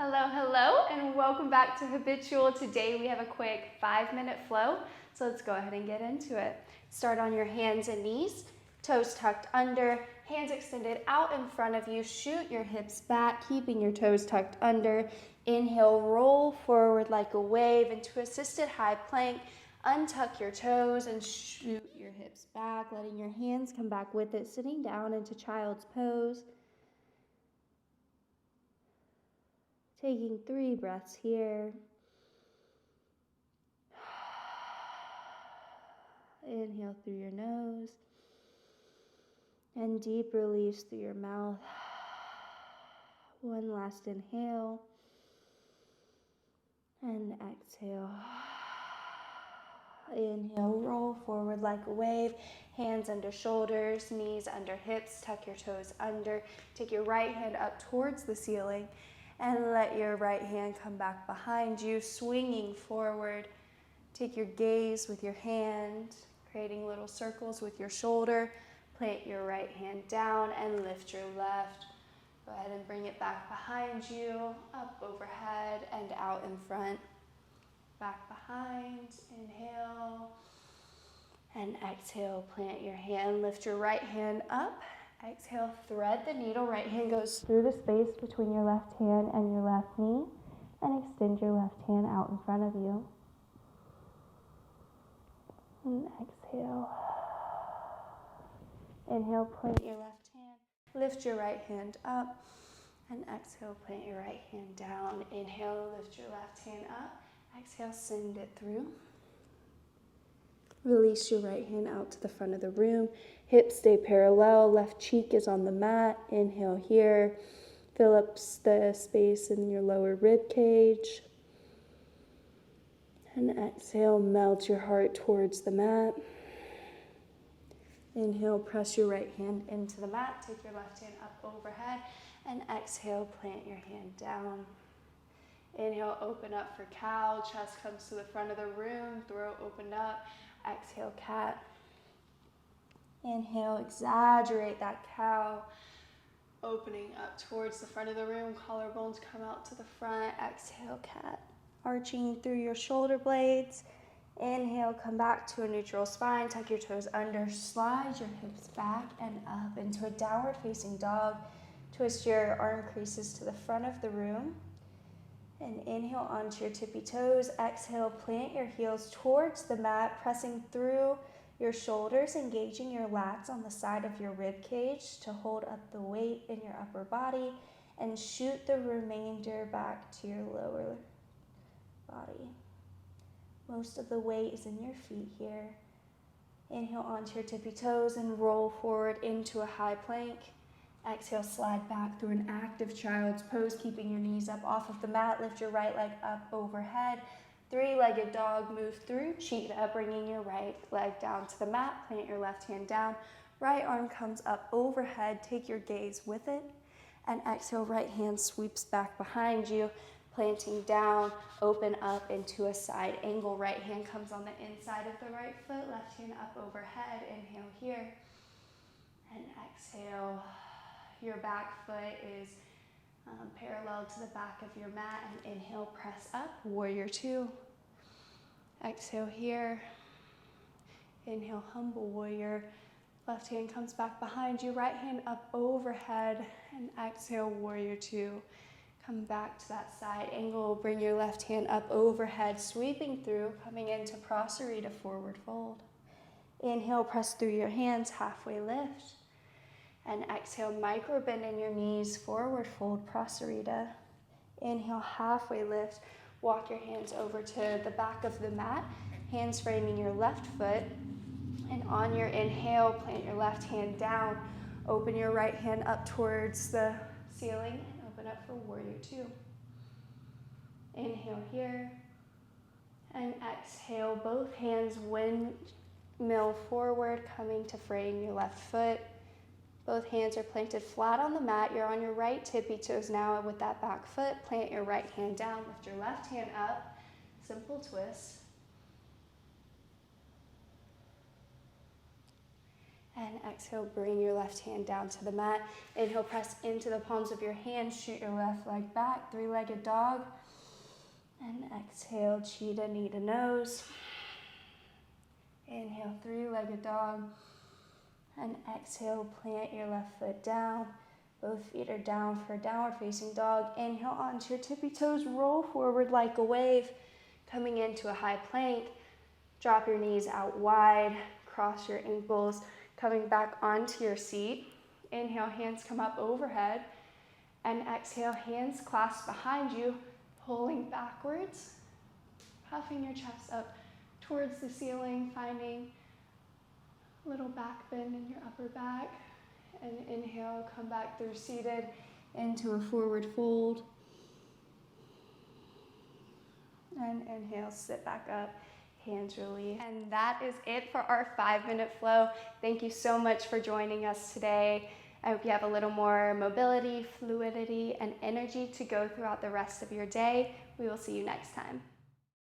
Hello, hello, and welcome back to Habitual. Today we have a quick 5-minute flow, so let's go ahead and get into it. Start on your hands and knees, toes tucked under, hands extended out in front of you. Shoot your hips back, keeping your toes tucked under. Inhale, roll forward like a wave into assisted high plank. Untuck your toes and shoot your hips back, letting your hands come back with it, sitting down into child's pose. Taking 3 breaths here. Inhale through your nose. And deep release through your mouth. One last inhale. And exhale. Inhale, roll forward like a wave. Hands under shoulders, knees under hips. Tuck your toes under. Take your right hand up towards the ceiling. And let your right hand come back behind you, swinging forward. Take your gaze with your hand, creating little circles with your shoulder. Plant your right hand down and lift your left. Go ahead and bring it back behind you, up overhead and out in front. Back behind, inhale, and exhale. Plant your hand, lift your right hand up. Exhale, thread the needle. Right hand goes through the space between your left hand and your left knee, and extend your left hand out in front of you. And exhale. Inhale, plant your left hand. Lift your right hand up, and exhale, plant your right hand down. Inhale, lift your left hand up. Exhale, send it through. Release your right hand out to the front of the room. Hips stay parallel. Left cheek is on the mat. Inhale here. Fill up the space in your lower rib cage. And exhale, melt your heart towards the mat. Inhale, press your right hand into the mat. Take your left hand up overhead. And exhale, plant your hand down. Inhale, open up for cow. Chest comes to the front of the room. Throat opened up. Exhale, cat. Inhale, exaggerate that cow. Opening up towards the front of the room. Collarbones come out to the front. Exhale, cat. Arching through your shoulder blades. Inhale, come back to a neutral spine. Tuck your toes under. Slide your hips back and up into a downward facing dog. Twist your arm creases to the front of the room. And inhale onto your tippy toes. Exhale, plant your heels towards the mat, pressing through your shoulders, engaging your lats on the side of your rib cage to hold up the weight in your upper body, and shoot the remainder back to your lower body. Most of the weight is in your feet here. Inhale onto your tippy toes and roll forward into a high plank. Exhale, slide back through an active child's pose, keeping your knees up off of the mat. Lift your right leg up overhead. 3-legged dog, move through cheetah, bringing your right leg down to the mat. Plant your left hand down. Right arm comes up overhead. Take your gaze with it. And exhale, right hand sweeps back behind you, planting down. Open up into a side angle. Right hand comes on the inside of the right foot. Left hand up overhead. Inhale here. And exhale. Your back foot is parallel to the back of your mat. And inhale, press up, warrior 2. Exhale here. Inhale, humble warrior. Left hand comes back behind you. Right hand up overhead. And exhale, warrior 2. Come back to that side angle. Bring your left hand up overhead, sweeping through, coming into Prasarita, forward fold. Inhale, press through your hands, halfway lift. And exhale, micro bend in your knees, forward fold, Prasarita. Inhale, halfway lift. Walk your hands over to the back of the mat, hands framing your left foot. And on your inhale, plant your left hand down. Open your right hand up towards the ceiling and open up for warrior 2. Inhale here. And exhale, both hands windmill forward, coming to frame your left foot. Both hands are planted flat on the mat. You're on your right tippy toes now with that back foot. Plant your right hand down. Lift your left hand up. Simple twist. And exhale, bring your left hand down to the mat. Inhale, press into the palms of your hands. Shoot your left leg back, three-legged dog. And exhale, cheetah, knee to nose. Inhale, three-legged dog. And exhale, plant your left foot down. Both feet are down for downward facing dog. Inhale onto your tippy toes, roll forward like a wave. Coming into a high plank. Drop your knees out wide, cross your ankles. Coming back onto your seat. Inhale, hands come up overhead. And exhale, hands clasp behind you, pulling backwards. Puffing your chest up towards the ceiling, finding a little back bend in your upper back. And inhale, come back through seated into a forward fold. And inhale, sit back up. Hands release. And that is it for our 5-minute flow. Thank you so much for joining us today. I hope you have a little more mobility, fluidity, and energy to go throughout the rest of your day. We will see you next time.